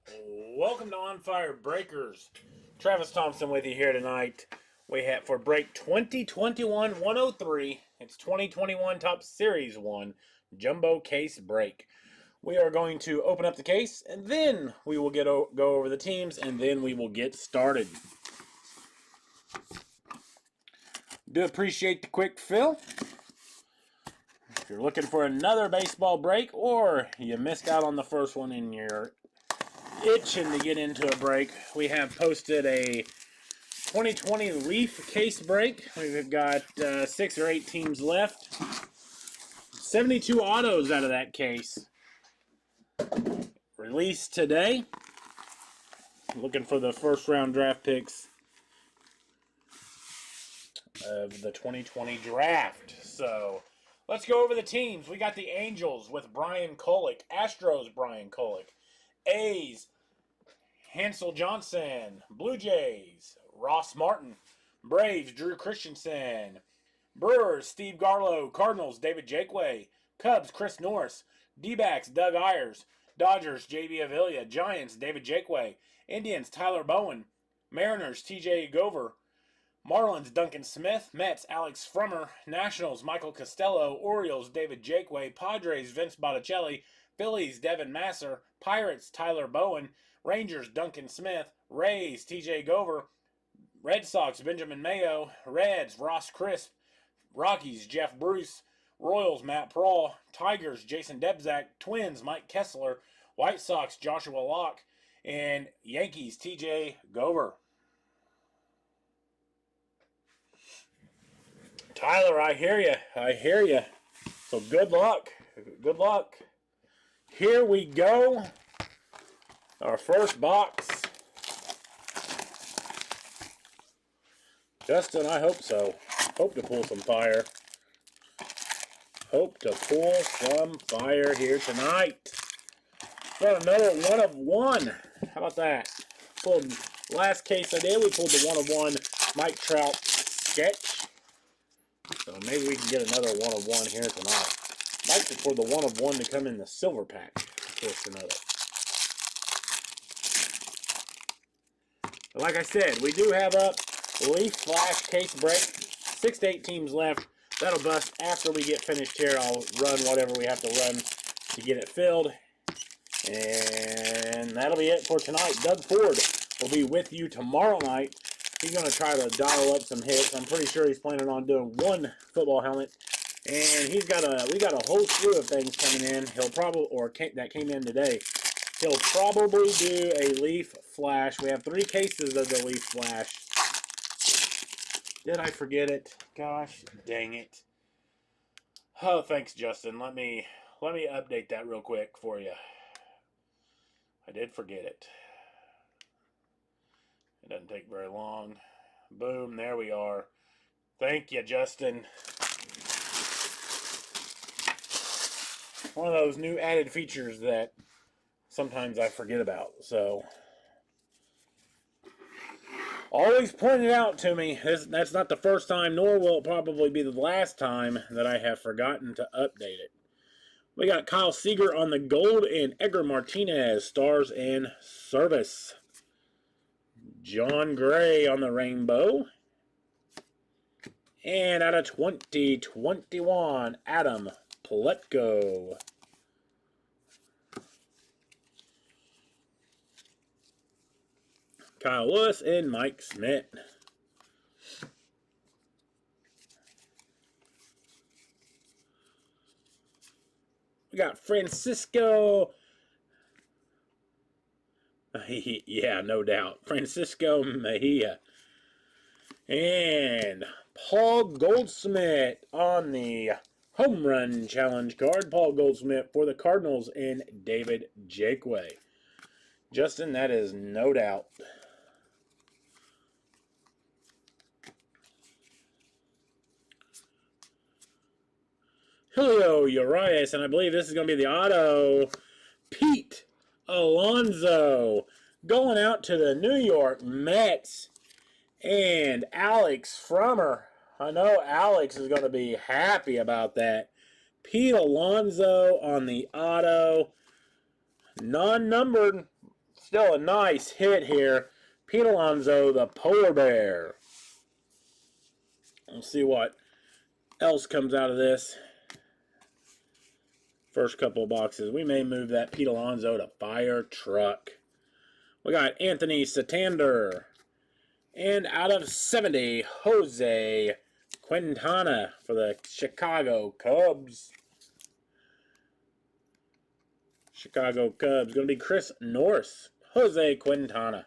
Welcome to On Fire Breakers. Travis Thompson with you here tonight. We have for break 2021-103. It's 2021 Top Series 1 Jumbo Case Break. We are going to open up the case, and then we will go over the teams, and then we will get started. Do appreciate the quick fill. If you're looking for another baseball break, or you missed out on the first one and you're itching to get into a break, we have posted a 2020 Leaf case break. We've got 6 or 8 teams left. 72 autos out of that case. Released today. Looking for the first round draft picks of the 2020 draft. So let's go over the teams. We got the Angels with Brian Kolek. Astros, Brian Kolek. A's, Hansel Johnson. Blue Jays, Ross Martin. Braves, Drew Christensen. Brewers, Steve Garlow. Cardinals, David Jakeway. Cubs, Chris Norris. D-backs, Doug Ayers. Dodgers, J.B. Avila. Giants, David Jakeway. Indians, Tyler Bowen. Mariners, T.J. Gover. Marlins, Duncan Smith. Mets, Alex Frommer. Nationals, Michael Costello. Orioles, David Jakeway. Padres, Vince Botticelli. Phillies, Devin Masser. Pirates, Tyler Bowen. Rangers, Duncan Smith. Rays, TJ Gover. Red Sox, Benjamin Mayo. Reds, Ross Crisp. Rockies, Jeff Bruce. Royals, Matt Prawl. Tigers, Jason Debzak. Twins, Mike Kessler. White Sox, Joshua Locke. And Yankees, TJ Gover. Tyler, I hear you. I hear you. So good luck. Good luck. Here we go. Our first box. Justin, I hope so. Hope to pull some fire. Hope to pull some fire here tonight. Got another 1 of 1. How about that? Pulled last case I did. We pulled the 1 of 1 Mike Trout sketch. So maybe we can get another 1 of 1 here tonight. Like for the 1 of 1 to come in the silver pack. Just another. But like I said, we do have up Leaf Flash case break. 6 to 8 teams left. That'll bust after we get finished here. I'll run whatever we have to run to get it filled. And that'll be it for tonight. Doug Ford will be with you tomorrow night. He's going to try to dial up some hits. I'm pretty sure he's planning on doing 1 football helmet. And we got a whole slew of things coming in. He'll probably, that came in today. He'll probably do a Leaf Flash. We have 3 cases of the Leaf Flash. Did I forget it? Gosh, dang it. Oh, thanks, Justin. Let me update that real quick for you. I did forget it. It doesn't take very long. Boom, there we are. Thank you, Justin. One of those new added features that sometimes I forget about. So, always point it out to me. That's not the first time, nor will it probably be the last time that I have forgotten to update it. We got Kyle Seager on the gold and Edgar Martinez, stars and service. John Gray on the rainbow. And out of 2021, Adam Pletko. Kyle Lewis and Mike Smith. We got Francisco. Yeah, no doubt. Francisco Mejia. And Paul Goldschmidt on the home run challenge card. Paul Goldschmidt for the Cardinals and David Jakeway. Justin, that is no doubt. Julio Urias, and I believe this is going to be the auto. Pete Alonso going out to the New York Mets. And Alex Frommer. I know Alex is going to be happy about that. Pete Alonso on the auto. Non-numbered Still a nice hit here. Pete Alonso, the polar bear. Let's see what else comes out of this. First couple of boxes. We may move that Pete Alonso to fire truck. We got Anthony Santander. And out of 70, Jose Quintana for the Chicago Cubs. Chicago Cubs. Going to be Chris Norris. Jose Quintana.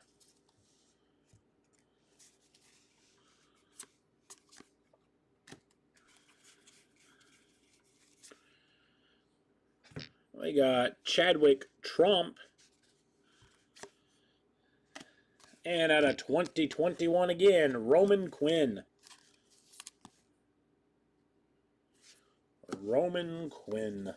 We got Chadwick Trump. And out of 2021 again, Roman Quinn. Roman Quinn.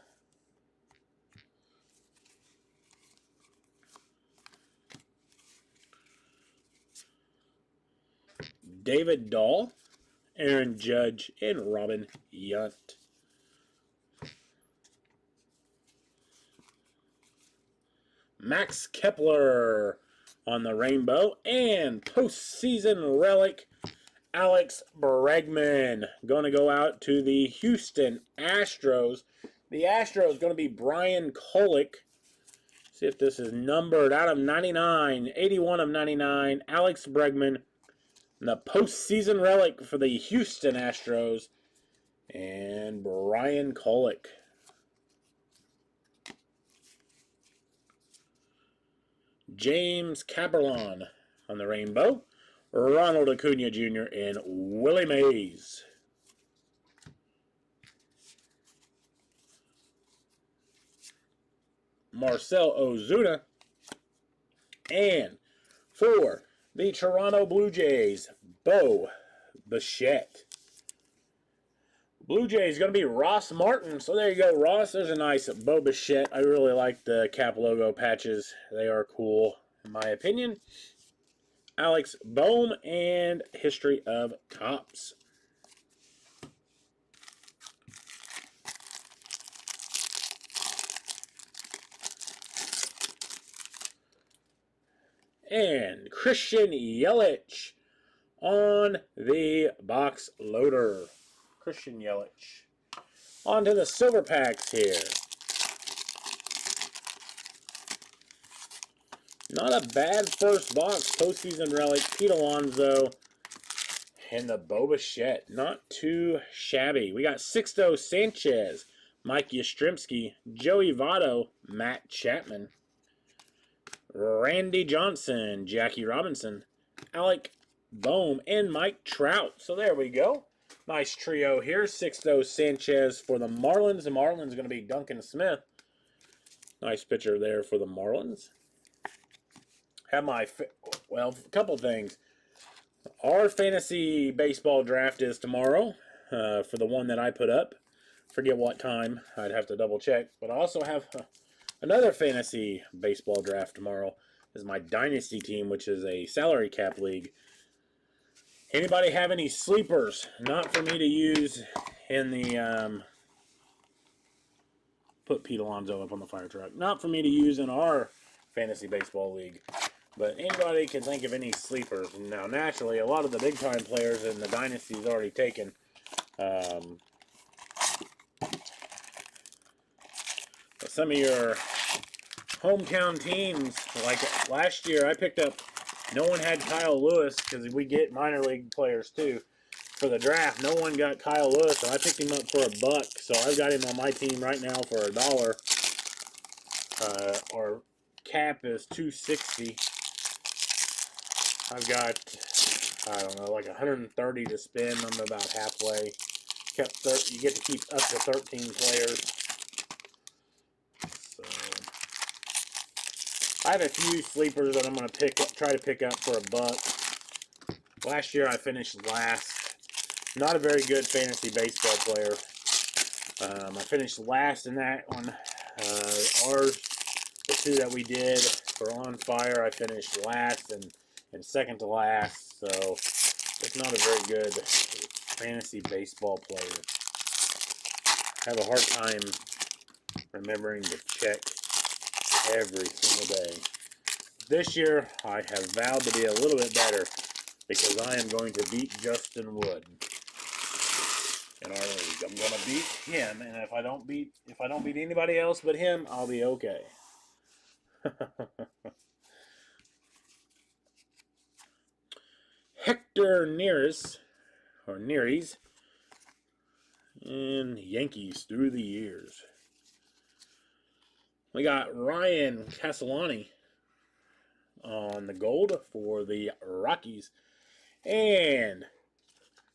David Dahl, Aaron Judge, and Robin Yount. Max Kepler on the rainbow, and postseason relic, Alex Bregman. Going to go out to the Houston Astros. The Astros going to be Brian Kolek. See if this is numbered out of 99. 81 of 99. Alex Bregman. And the postseason relic for the Houston Astros. And Brian Kolek. James Caberlon on the rainbow. Ronald Acuna Jr. and Willie Mays. Marcell Ozuna. And for the Toronto Blue Jays, Bo Bichette. Blue Jays going to be Ross Martin. So there you go, Ross. There's a nice Bo Bichette. I really like the cap logo patches. They are cool, in my opinion. Alex Bohm and History of Topps. And Christian Yelich on the box loader. Christian Yelich. On to the silver packs here. Not a bad first box. Postseason relic, Pete Alonso, and the Bo Bichette. Not too shabby. We got Sixto Sanchez, Mike Yastrzemski, Joey Votto, Matt Chapman, Randy Johnson, Jackie Robinson, Alec Bohm, and Mike Trout. So there we go. Nice trio here. Sixto Sanchez for the Marlins. The Marlins going to be Duncan Smith. Nice pitcher there for the Marlins. Have my, well, a couple things. Our fantasy baseball draft is tomorrow for the one that I put up. Forget what time. I'd have to double check. But I also have another fantasy baseball draft tomorrow. This is my dynasty team, which is a salary cap league. Anybody have any sleepers? Not for me to use in the, put Pete Alonso up on the fire truck. Not for me to use in our fantasy baseball league. But anybody can think of any sleepers. Now, naturally, a lot of the big-time players in the dynasty is already taken. But some of your hometown teams, like last year, I picked up, no one had Kyle Lewis, because we get minor league players too, for the draft. No one got Kyle Lewis, and I picked him up for $1. So I've got him on my team right now for $1. Our cap is $260. I've got, I don't know, like 130 to spend. I'm about halfway. You get to keep up to 13 players. So I have a few sleepers that I'm going to try to pick up for $1. Last year I finished last. Not a very good fantasy baseball player. I finished last in that one. Ours, the two that we did for On Fire, I finished last and second to last, so it's not a very good fantasy baseball player. I have a hard time remembering to check every single day. This year, I have vowed to be a little bit better because I am going to beat Justin Wood in our league. I'm going to beat him, and if I don't beat anybody else but him, I'll be okay. Hector Neris, and Yankees through the years. We got Ryan Castellani on the gold for the Rockies. And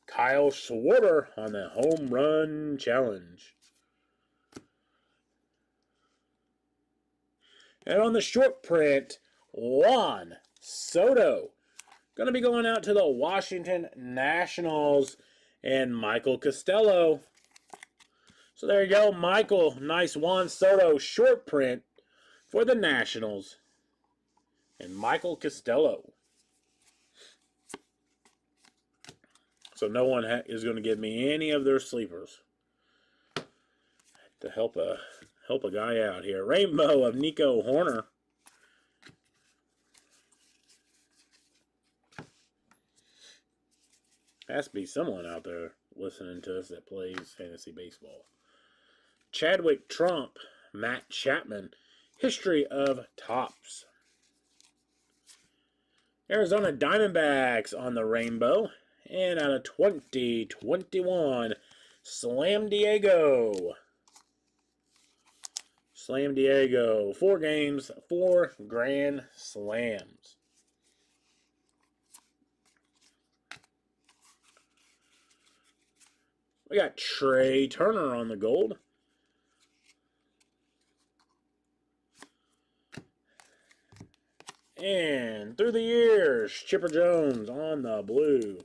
Kyle Schwarber on the home run challenge. And on the short print, Juan Soto. Going to be going out to the Washington Nationals and Michael Costello. So there you go, Michael. Nice Juan Soto short print for the Nationals. And Michael Costello. So no one is going to give me any of their sleepers to help a guy out here. Rainbow of Nico Horner. Has to be someone out there listening to us that plays fantasy baseball. Chadwick Trump, Matt Chapman. History of Topps. Arizona Diamondbacks on the rainbow. And out of 2021, Slam Diego. Slam Diego. 4 games, 4 grand slams. We got Trey Turner on the gold. And through the years, Chipper Jones on the blue.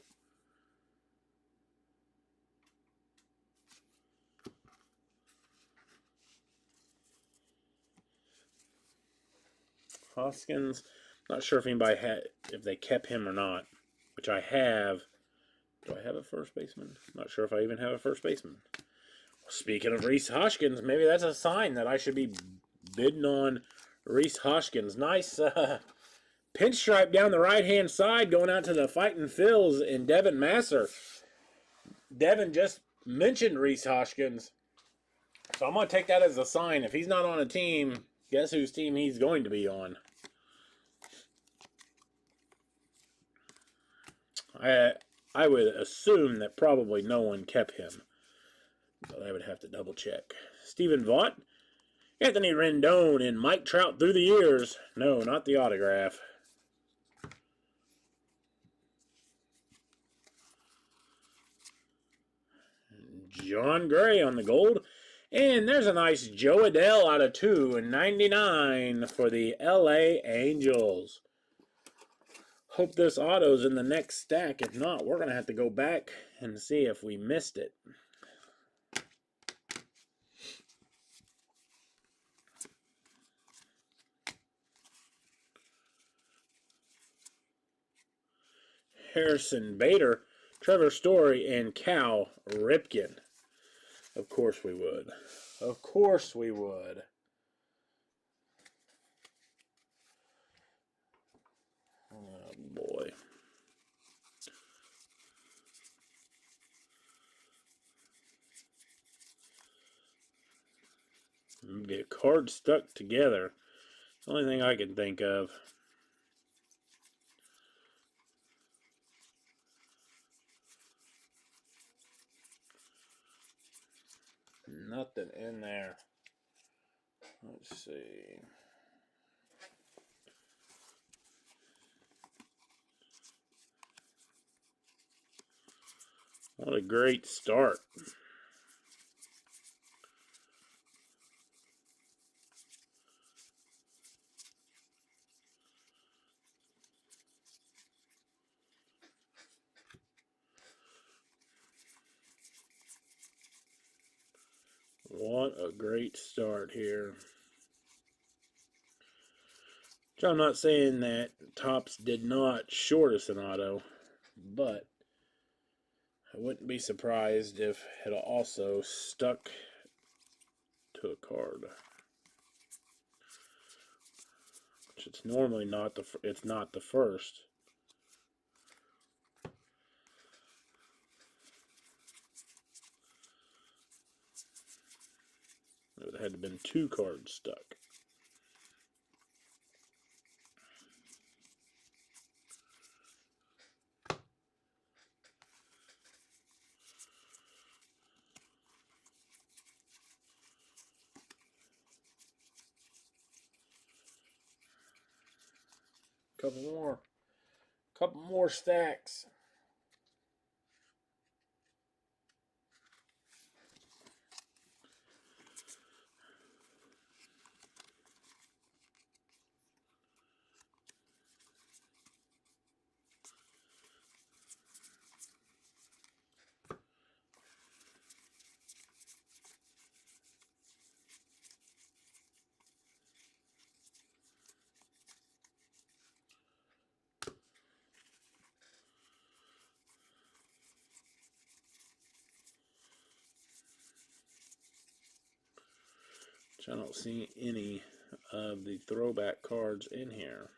Hoskins, not sure if anybody if they kept him or not, which I have. Do I have a first baseman? Not sure if I even have a first baseman. Speaking of Rhys Hoskins, maybe that's a sign that I should be bidding on Rhys Hoskins. Nice pinstripe down the right-hand side going out to the Fighting Phils and Devin Masser. Devin just mentioned Rhys Hoskins. So I'm going to take that as a sign. If he's not on a team, guess whose team he's going to be on? I would assume that probably no one kept him. But I would have to double check. Stephen Vaught, Anthony Rendon, and Mike Trout through the years. No, not the autograph. John Gray on the gold. And there's a nice Joe Adell out of 2/99 for the LA Angels. Hope this auto's in the next stack. If not, we're going to have to go back and see if we missed it. Harrison Bader, Trevor Story, and Cal Ripken. Of course we would. Of course we would. Oh, boy. Get cards stuck together. The only thing I can think of. Nothing in there. Let's see. What a great start. What a great start here. I'm not saying that Topps did not short us an auto, but I wouldn't be surprised if it also stuck to a card. It's normally not the. It's not the first. It had to have been 2 cards stuck. Couple more stacks. I don't see any of the throwback cards in here.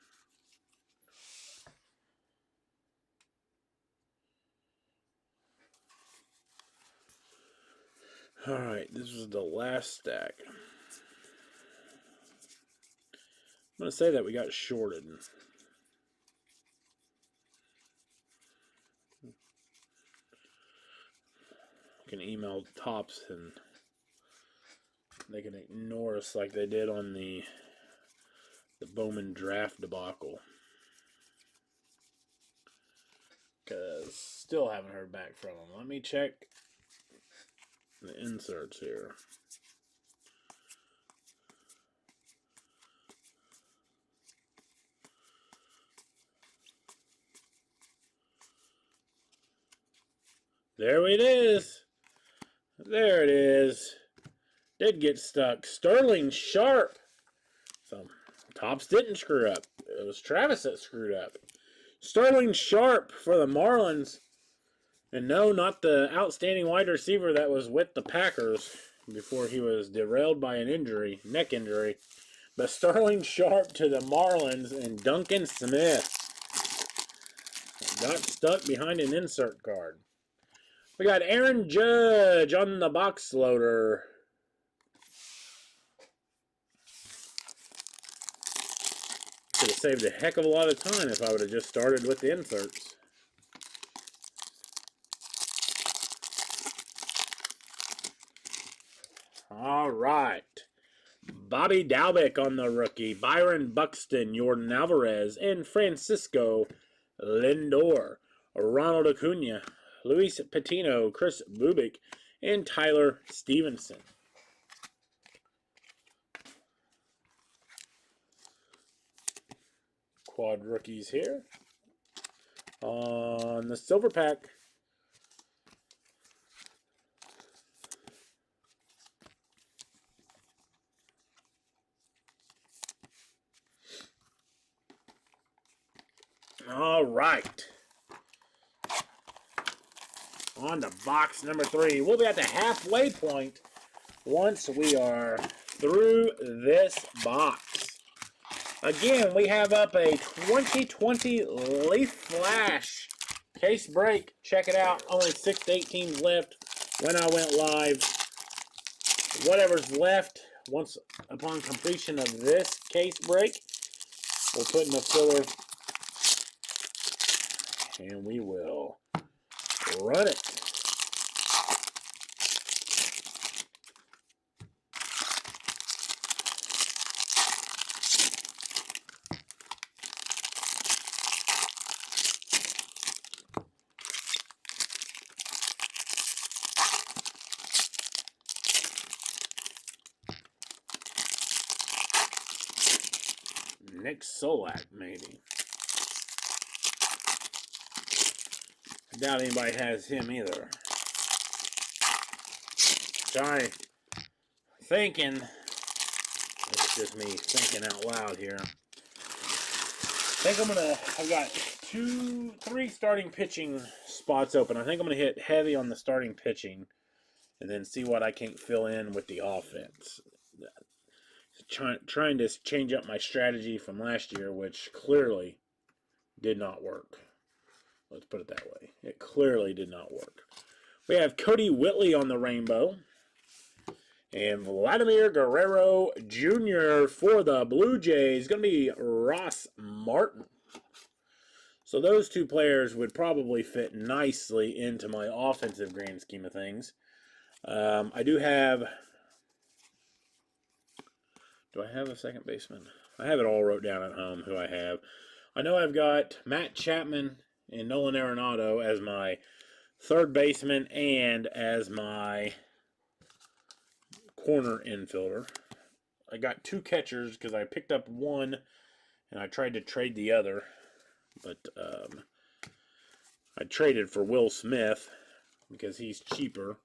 Alright, this was the last stack. I'm going to say that we got shorted. I can email Topps and they can ignore us like they did on the Bowman draft debacle. Because still haven't heard back from them. Let me check the inserts here. There it is. There it is. Did get stuck. Sterling Sharp. So Topps didn't screw up. It was Travis that screwed up. Sterling Sharp for the Marlins. And no, not the outstanding wide receiver that was with the Packers before he was derailed by an injury, neck injury. But Sterling Sharp to the Marlins, and Duncan Smith got stuck behind an insert card. We got Aaron Judge on the box loader. Could have saved a heck of a lot of time if I would have just started with the inserts. All right. Bobby Dalbec on the rookie. Byron Buxton, Jordan Alvarez, and Francisco Lindor. Ronald Acuna, Luis Patino, Chris Bubic, and Tyler Stevenson. Quad rookies here. On the silver pack, all right. On to box number 3. We'll be at the halfway point once we are through this box. Again, we have up a 2020 Leaf Flash case break. Check it out. Only 6 to 8 teams left when I went live. Whatever's left, once upon completion of this case break, we'll put in the filler. And we will run it. Nick Solak, maybe. I doubt anybody has him either. Sorry. Thinking. It's just me thinking out loud here. I think I've got 3 starting pitching spots open. I think I'm going to hit heavy on the starting pitching and then see what I can't fill in with the offense. trying to change up my strategy from last year, which clearly did not work. Let's put it that way. It clearly did not work. We have Cody Whitley on the rainbow. And Vladimir Guerrero Jr. for the Blue Jays. Going to be Ross Martin. So those two players would probably fit nicely into my offensive grand scheme of things. I do have... Do I have a second baseman? I have it all wrote down at home, who I have. I know I've got Matt Chapman and Nolan Arenado as my third baseman and as my corner infielder. I got two catchers because I picked up one and I tried to trade the other. But I traded for Will Smith because he's cheaper.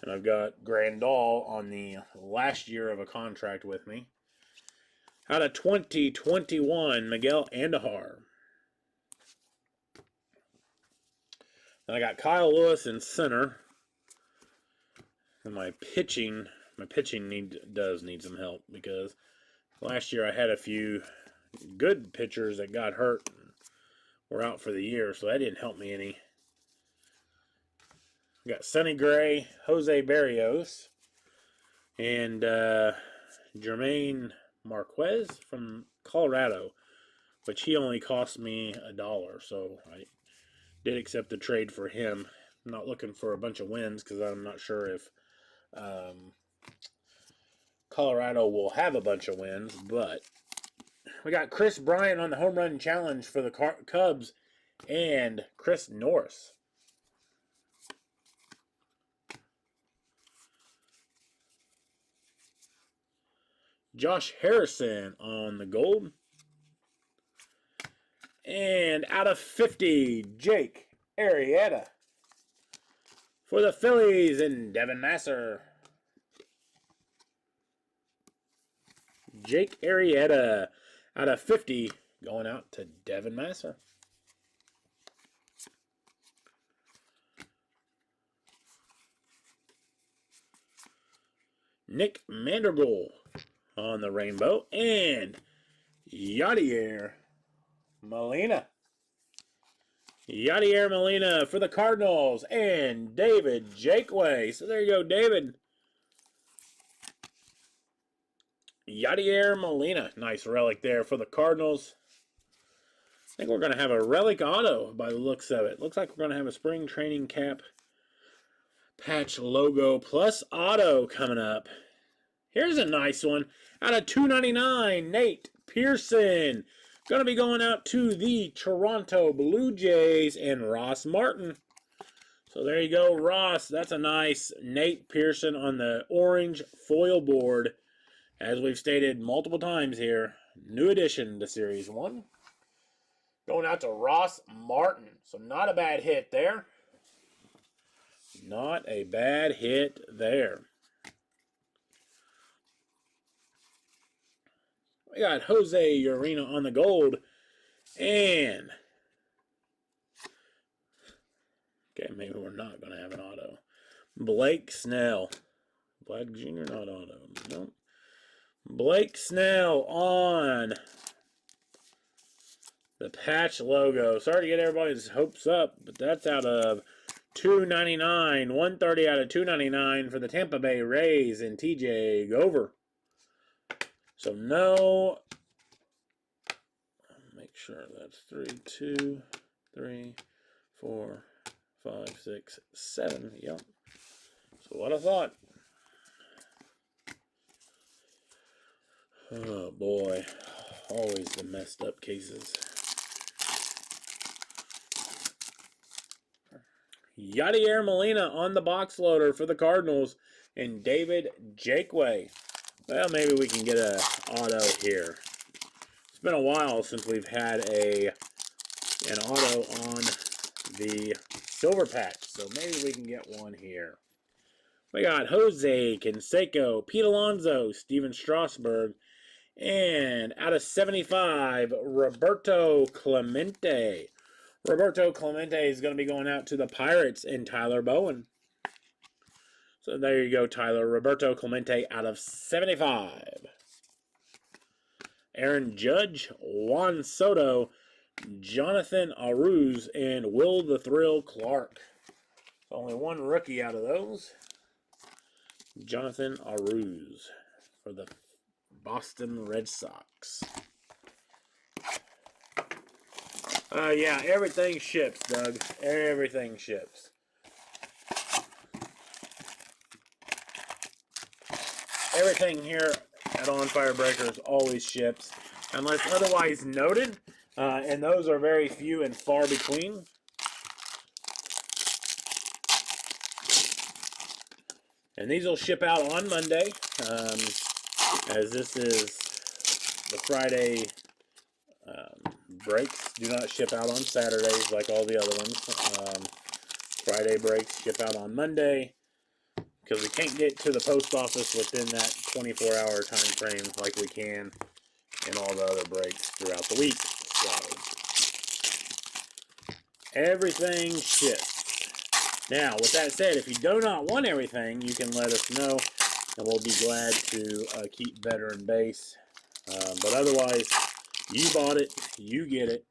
And I've got Grandal on the last year of a contract with me. Out of 2021, Miguel Andujar. Then I got Kyle Lewis in center. And my pitching does need some help because last year I had a few good pitchers that got hurt and were out for the year, so that didn't help me any. I got Sonny Gray, Jose Barrios, and Jermaine Marquez from Colorado, which he only cost me $1, so I did accept the trade for him. I'm not looking for a bunch of wins because I'm not sure if Colorado will have a bunch of wins, but we got Chris Bryant on the home run challenge for the Cubs and Chris Norris. Josh Harrison on the gold. And out of 50, Jake Arrieta for the Phillies and Devin Masser. Jake Arrieta out of 50 going out to Devin Masser. Nick Manderville on the rainbow. And Yadier Molina. Yadier Molina for the Cardinals and David Jakeway. So there you go, David. Yadier Molina. Nice relic there for the Cardinals. I think we're going to have a relic auto by the looks of it. Looks like we're going to have a spring training cap patch logo plus auto coming up. Here's a nice one. Out of 299, Nate Pearson. Going to be going out to the Toronto Blue Jays and Ross Martin. So there you go, Ross. That's a nice Nate Pearson on the orange foil board. As we've stated multiple times here, new addition to Series 1. Going out to Ross Martin. So not a bad hit there. Not a bad hit there. We got Jose Urena on the gold. And okay, maybe we're not going to have an auto. Blake Snell. Vlad Jr. not auto. Nope. Blake Snell on the patch logo. Sorry to get everybody's hopes up, but that's out of 299. 130 out of 299 for the Tampa Bay Rays and TJ Gover. So no, make sure that's 3, 2, 3, 4, 5, 6, 7. Yep. So what I thought. Oh boy, always the messed up cases. Yadier Molina on the box loader for the Cardinals and David Jakeway. Well, maybe we can get an auto here. It's been a while since we've had an auto on the silver patch, so maybe we can get one here. We got Jose Canseco, Pete Alonso, Steven Strasburg, and out of 75, Roberto Clemente. Roberto Clemente is going to be going out to the Pirates and Tyler Bowen. So there you go, Tyler. Roberto Clemente out of 75. Aaron Judge, Juan Soto, Jonathan Aruz, and Will the Thrill Clark. Only one rookie out of those. Jonathan Aruz for the Boston Red Sox. Yeah, everything ships, Doug. Everything ships. Everything here at On Fire Breakers always ships, unless otherwise noted, and those are very few and far between. And these will ship out on Monday, as this is the Friday breaks. Do not ship out on Saturdays like all the other ones. Friday breaks ship out on Monday, because we can't get to the post office within that 24-hour time frame like we can in all the other breaks throughout the week. So everything ships. Now, with that said, if you do not want everything, you can let us know, and we'll be glad to keep veteran base. But otherwise, you bought it, you get it.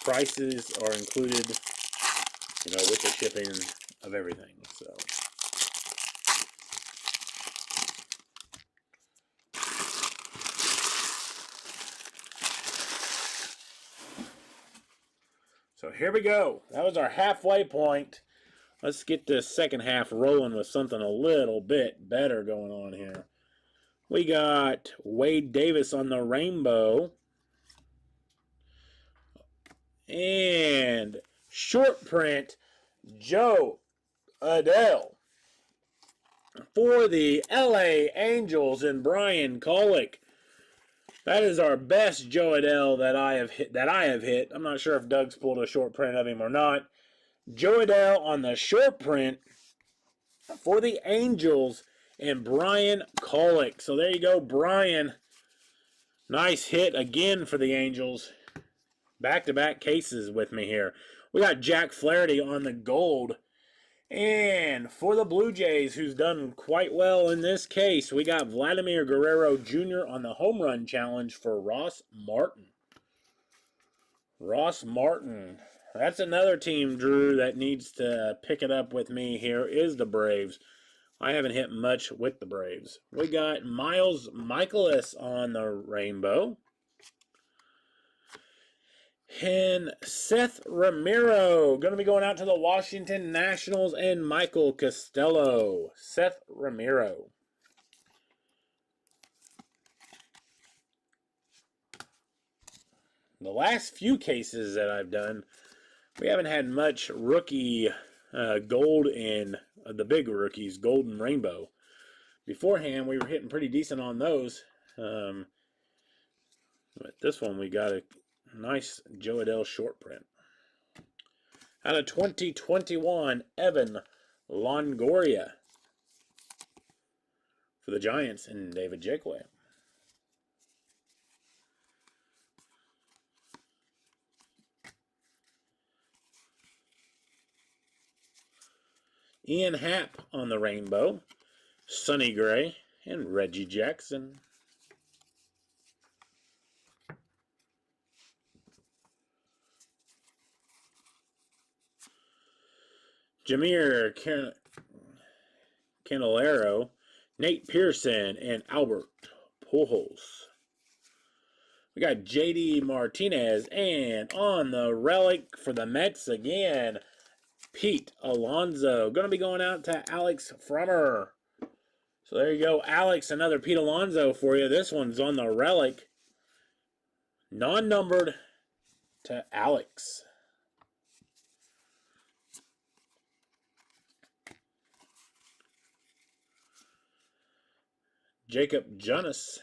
Prices are included, with the shipping of everything. So here we go. That was our halfway point. Let's get this second half rolling with something a little bit better going on here. We got Wade Davis on the rainbow. And short print, Jo Adell for the LA Angels and Brian Kolek. That is our best Jo Adell that I have hit. I'm not sure if Doug's pulled a short print of him or not. Jo Adell on the short print for the Angels and Brian Kolek. So there you go, Brian. Nice hit again for the Angels. Back-to-back cases with me here. We got Jack Flaherty on the gold. And for the Blue Jays, who's done quite well in this case, we got Vladimir Guerrero Jr. on the home run challenge for Ross Martin. Ross Martin. That's another team, Drew, that needs to pick it up with me here is the Braves. I haven't hit much with the Braves. We got Miles Michaelis on the rainbow. And Seth Ramiro, going to be going out to the Washington Nationals and Michael Costello. Seth Ramiro. The last few cases that I've done, we haven't had much rookie gold in the big rookies, gold and rainbow. Beforehand, we were hitting pretty decent on those. But this one, we got a nice Jo Adell short print. Out of 2021, Evan Longoria for the Giants and David Jakeway. Ian Happ on the rainbow, Sonny Gray, and Reggie Jackson. Jameer Candelario, Nate Pearson, and Albert Pujols. We got JD Martinez, and on the relic for the Mets again, Pete Alonso. Going to be going out to Alex Frommer. So there you go, Alex, another Pete Alonso for you. This one's on the relic. Non-numbered to Alex. Jacob Jonas.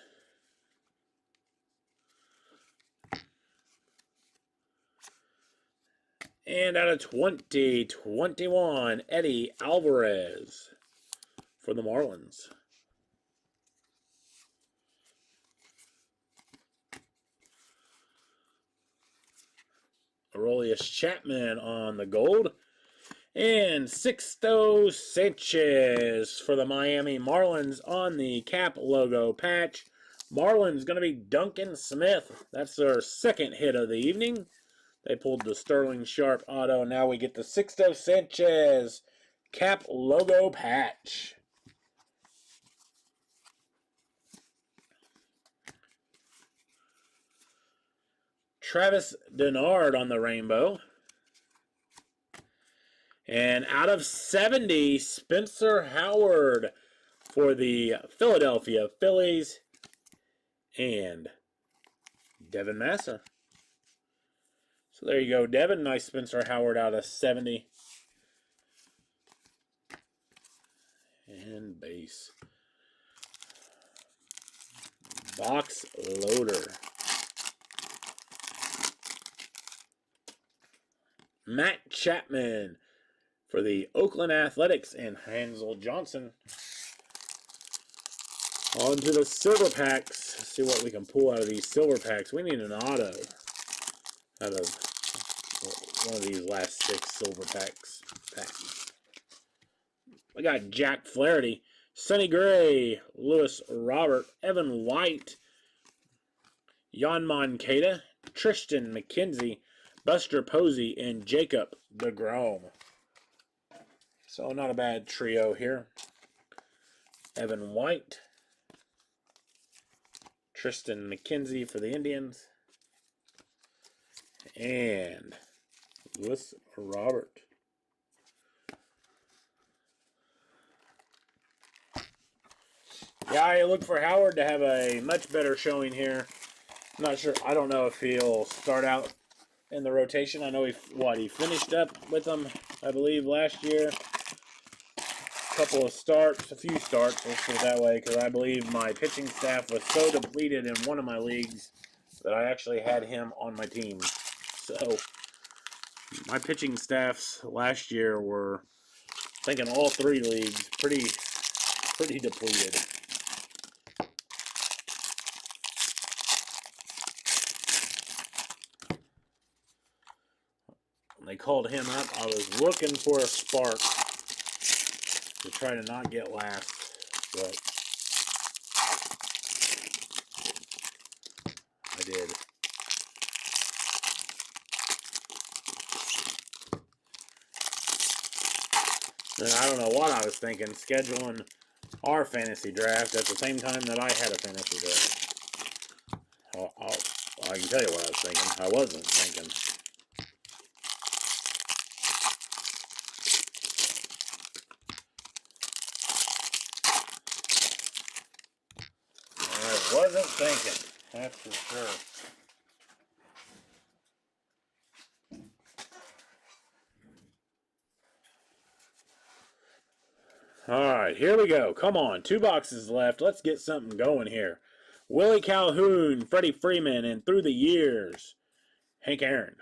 And out of 2021, Eddie Alvarez for the Marlins. Aroldis Chapman on the gold. And Sixto Sanchez for the Miami Marlins on the cap logo patch. Marlins going to be Duncan Smith. That's their second hit of the evening. They pulled the Sterling Sharp auto. Now we get the Sixto Sanchez cap logo patch. Travis Denard on the rainbow. And out of 70, Spencer Howard for the Philadelphia Phillies. And Devin Massa. So there you go, Devin. Nice Spencer Howard out of 70. And base. Box loader. Matt Chapman for the Oakland Athletics and Hansel Johnson. On to the silver packs. Let's see what we can pull out of these silver packs. We need an auto out of one of these last 6 silver packs. We got Jack Flaherty, Sonny Gray, Lewis Robert, Evan White, Jan Moncada, Tristan McKenzie, Buster Posey, and Jacob deGrom. So not a bad trio here. Evan White, Tristan McKenzie for the Indians, and Lewis Robert. Yeah, I look for Howard to have a much better showing here. I'm not sure. I don't know if he'll start out in the rotation. I know he finished up with them, I believe, last year. A couple of starts, a few starts, let's put it that way, because I believe my pitching staff was so depleted in one of my leagues that I actually had him on my team. So my pitching staffs last year were, I think in all 3 leagues, pretty depleted. When they called him up, I was looking for a spark to try to not get last, but I did. And I don't know what I was thinking, scheduling our fantasy draft at the same time that I had a fantasy draft. I can tell you what I was thinking. I wasn't thinking. I wasn't thinking, that's for sure. Alright, here we go. Come on, 2 boxes left. Let's get something going here. Willie Calhoun, Freddie Freeman, and through the years, Hank Aaron.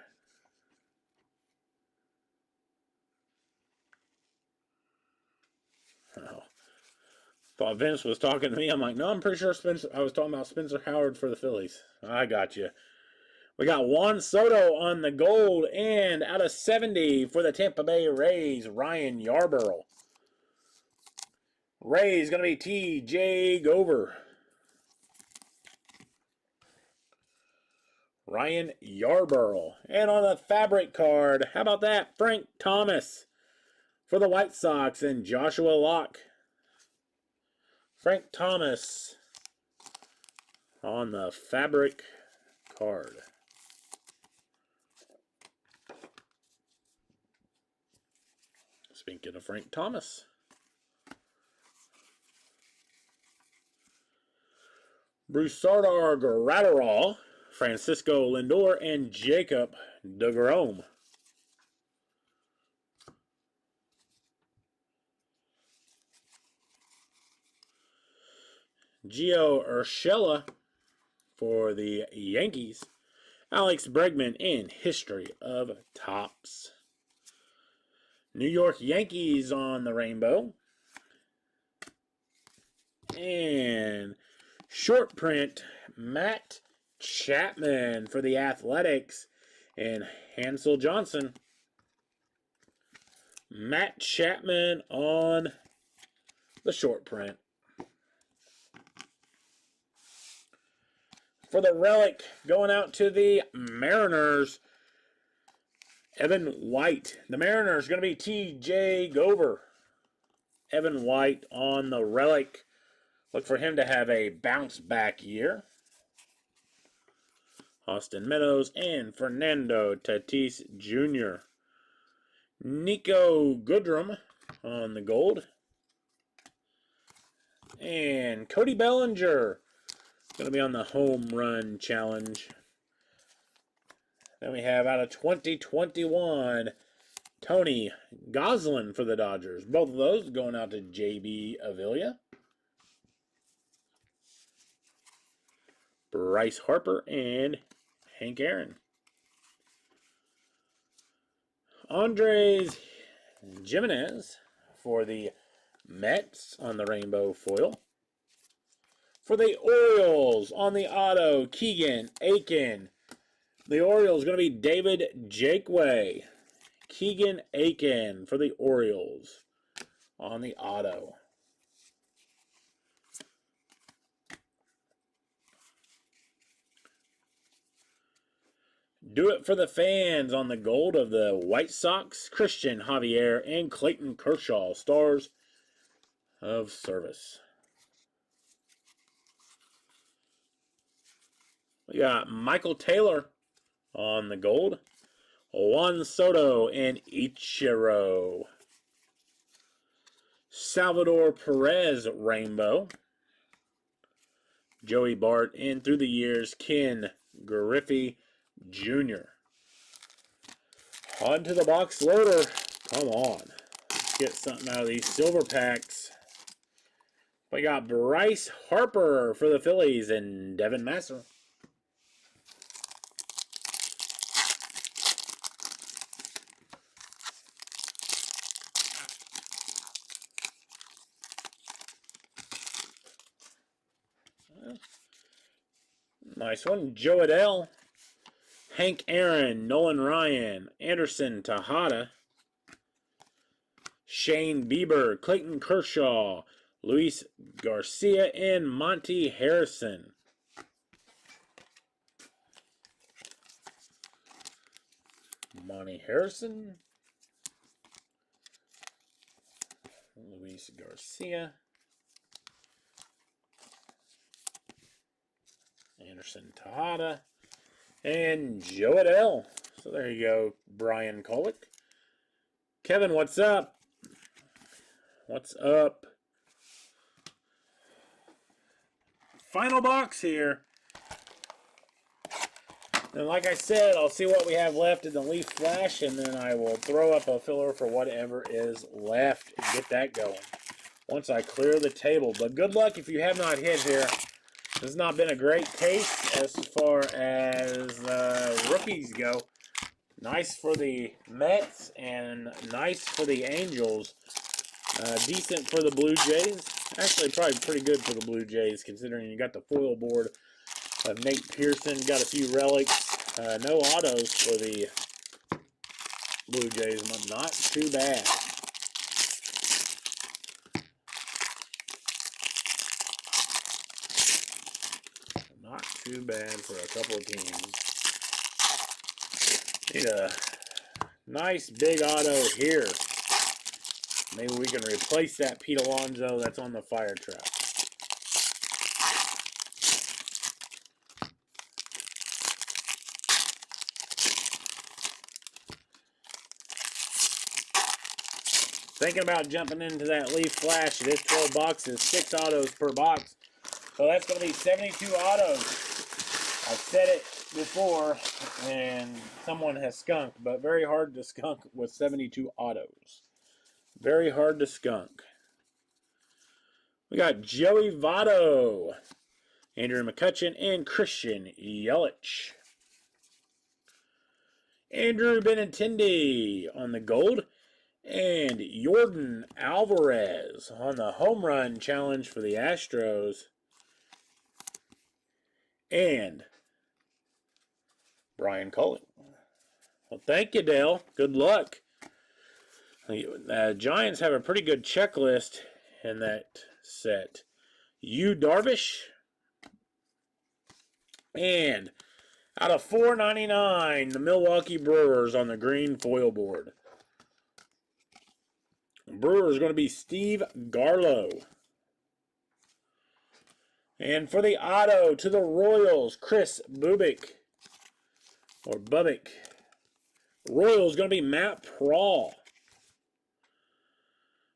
Oh. Thought Vince was talking to me. I'm like, no, I'm pretty sure I was talking about Spencer Howard for the Phillies. I got you. We got Juan Soto on the gold, and out of 70 for the Tampa Bay Rays, Ryan Yarborough. Rays going to be T.J. Gover. Ryan Yarborough. And on the fabric card, how about that? Frank Thomas for the White Sox and Joshua Locke. Frank Thomas on the fabric card. Speaking of Frank Thomas. Brusardar Graterol, Francisco Lindor, and Jacob deGrom. Gio Urshela for the Yankees. Alex Bregman in History of Topps. New York Yankees on the rainbow. And short print, Matt Chapman for the Athletics and Hansel Johnson. Matt Chapman on the short print. For the relic, going out to the Mariners, Evan White. The Mariners going to be T.J. Gover. Evan White on the relic. Look for him to have a bounce-back year. Austin Meadows and Fernando Tatis Jr. Nico Goodrum on the gold. And Cody Bellinger going to be on the home run challenge. Then we have out of 2021, Tony Gonsolin for the Dodgers. Both of those going out to J.B. Avila. Bryce Harper and Hank Aaron. Andres Gimenez for the Mets on the rainbow foil. For the Orioles on the auto, Keegan Aiken. The Orioles going to be David Jakeway. Keegan Aiken for the Orioles on the auto. Do it for the fans on the gold of the White Sox, Christian Javier and Clayton Kershaw, stars of service. We got Michael Taylor on the gold, Juan Soto and Ichiro. Salvador Perez rainbow. Joey Bart and through the years, Ken Griffey Jr. On to the box loader. Come on. Let's get something out of these silver packs. We got Bryce Harper for the Phillies and Devin Masser. Nice one. Joe Adell. Hank Aaron, Nolan Ryan, Anderson Tejada, Shane Bieber, Clayton Kershaw, Luis Garcia, and Monty Harrison. Monty Harrison, Luis Garcia, Anderson Tejada, and Joe Adell. So there you go, Brian Kolick. Kevin, what's up? What's up? Final box here. And like I said, I'll see what we have left in the Leaf Flash, and then I will throw up a filler for whatever is left and get that going once I clear the table. But good luck if you have not hit here. This has not been a great case as far as rookies go. Nice for the Mets and nice for the Angels. Decent for the Blue Jays. Actually, probably pretty good for the Blue Jays, considering you got the foil board of Nate Pearson. Got a few relics. No autos for the Blue Jays, but not too bad. Not too bad for a couple of teams. Need a nice big auto here. Maybe we can replace that Pete Alonso that's on the fire truck. Thinking about jumping into that Leaf Flash. It is 12 boxes, 6 autos per box. So that's going to be 72 autos. I've said it before, and someone has skunked, but very hard to skunk with 72 autos. Very hard to skunk. We got Joey Votto, Andrew McCutchen, and Christian Yelich. Andrew Benintendi on the gold, and Yordan Alvarez on the home run challenge for the Astros. And Brian Cullen. Well, thank you, Dale. Good luck. The Giants have a pretty good checklist in that set. Yu Darvish, And out of 499, the Milwaukee Brewers on the green foil board. Brewer is going to be Steve Garlow. And for the auto to the Royals, Chris Bubic. Or Bubic. Royals going to be Matt Prawl.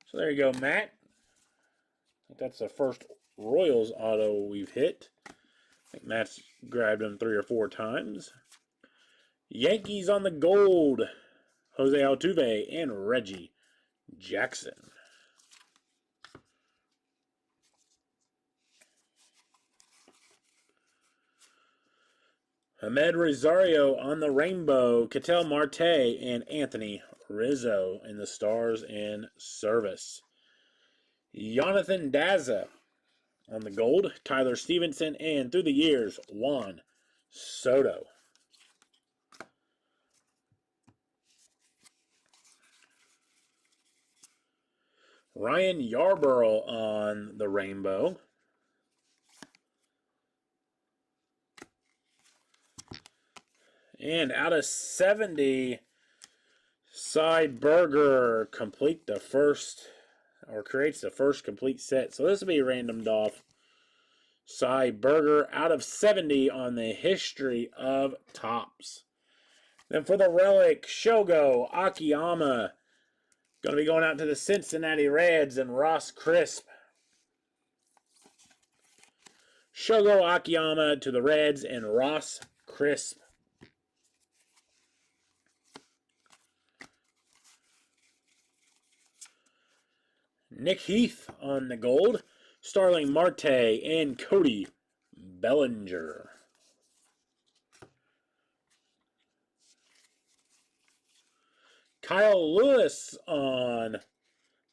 So there you go, Matt. I think that's the first Royals auto we've hit. I think Matt's grabbed them 3 or 4 times. Yankees on the gold. Jose Altuve and Reggie Jackson. Ahmed Rosario on the rainbow. Ketel Marte and Anthony Rizzo in the Stars in Service. Jonathan Daza on the gold. Tyler Stevenson and through the years, Juan Soto. Ryan Yarborough on the rainbow. And out of 70, Cy Berger complete the first, or creates the first complete set. So this will be randomed off. Cy Berger out of 70 on the history of Topps. Then for the relic, Shogo Akiyama. Going to be going out to the Cincinnati Reds and Ross Crisp. Shogo Akiyama to the Reds and Ross Crisp. Nick Heath on the gold. Starling Marte and Cody Bellinger. Kyle Lewis on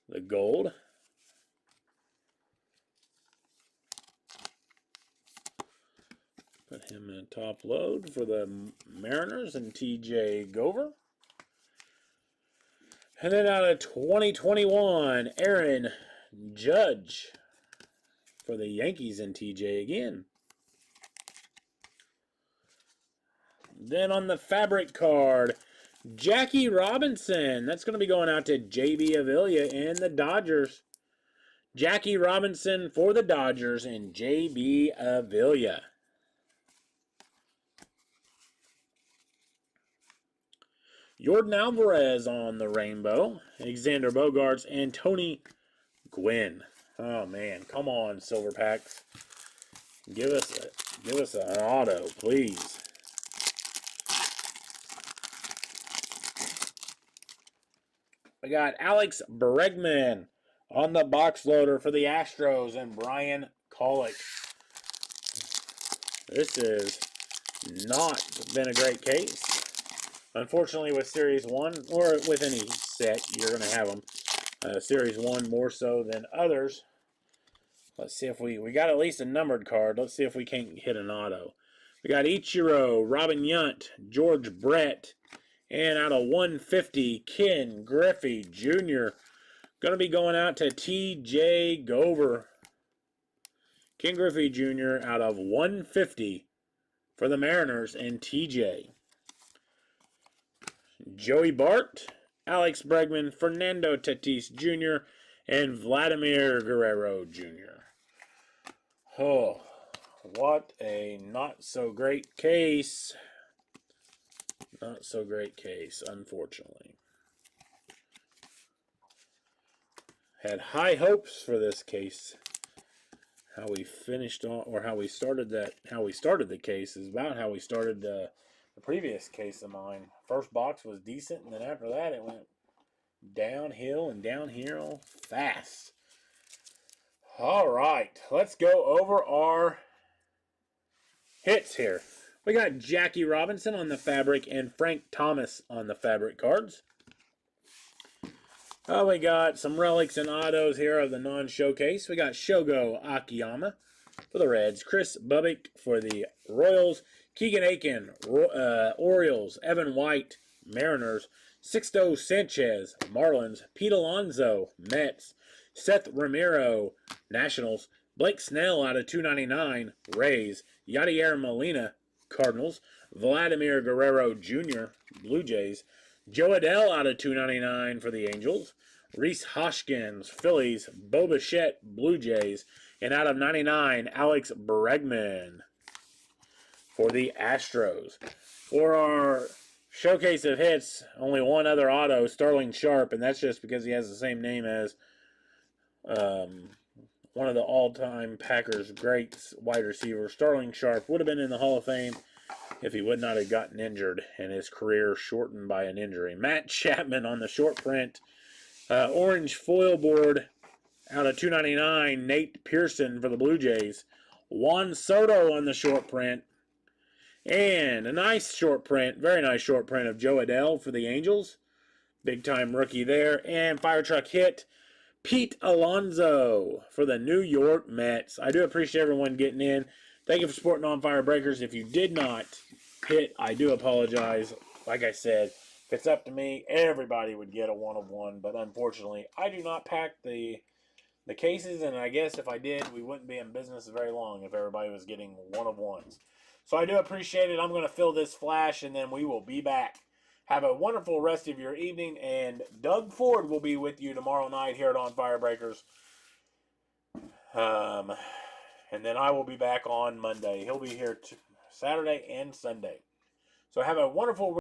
the gold. Put him in top load for the Mariners and TJ Gover. And then out of 2021, Aaron Judge for the Yankees and TJ again. Then on the fabric card, Jackie Robinson. That's going to be going out to JB Avila and the Dodgers. Jackie Robinson for the Dodgers and JB Avila. Jordan Alvarez on the rainbow. Alexander Bogaerts and Tony Gwynn. Oh man, come on, Silver Packs. Give us an auto, please. We got Alex Bregman on the box loader for the Astros and Brian Colick. This has not been a great case. Unfortunately, with Series 1, or with any set, you're going to have them. Series 1 more so than others. Let's see if we got at least a numbered card. Let's see if we can't hit an auto. We got Ichiro, Robin Yount, George Brett, and out of 150, Ken Griffey Jr. Going to be going out to TJ Gover. Ken Griffey Jr. out of 150 for the Mariners and TJ. Joey Bart, Alex Bregman, Fernando Tatis Jr., and Vladimir Guerrero Jr. Oh, what a not-so-great case. Not so great case, unfortunately. Had high hopes for this case. How we finished on, or how we started the case is about how we started the previous case of mine. First box was decent, and then after that it went downhill and downhill fast. All right, let's go over our hits here. We got Jackie Robinson on the fabric and Frank Thomas on the fabric cards. We got some relics and autos here of the non-showcase. We got Shogo Akiyama for the Reds, Chris Bubic for the Royals, Keegan Aiken, Orioles, Evan White, Mariners, Sixto Sanchez, Marlins, Pete Alonso, Mets, Seth Ramiro, Nationals, Blake Snell out of 299, Rays, Yadier Molina, Cardinals. Vladimir Guerrero Jr., Blue Jays. Jo Adell out of 299 for the Angels. Rhys Hoskins, Phillies. Bo Bichette, Blue Jays. And out of 99, Alex Bregman for the Astros. For our showcase of hits, only one other auto, Sterling Sharp, and that's just because he has the same name as one of the all-time Packers greats wide receivers. Sterling Sharp would have been in the Hall of Fame if he would not have gotten injured and his career shortened by an injury. Matt Chapman on the short print. Orange foil board out of 299, Nate Pearson for the Blue Jays. Juan Soto on the short print. And a nice short print, very nice short print of Jo Adell for the Angels. Big time rookie there. And Fire Truck hit Pete Alonso for the New York Mets. I do appreciate everyone getting in. Thank you for supporting On Fire Breakers. If you did not hit, I do apologize. Like I said, if it's up to me, everybody would get a 1 of 1. But unfortunately, I do not pack the cases. And I guess if I did, we wouldn't be in business very long if everybody was getting 1 of 1s. So I do appreciate it. I'm going to fill this flash, and then we will be back. Have a wonderful rest of your evening, and Doug Ford will be with you tomorrow night here at On Fire Breakers. And then I will be back on Monday. He'll be here Saturday and Sunday. So have a wonderful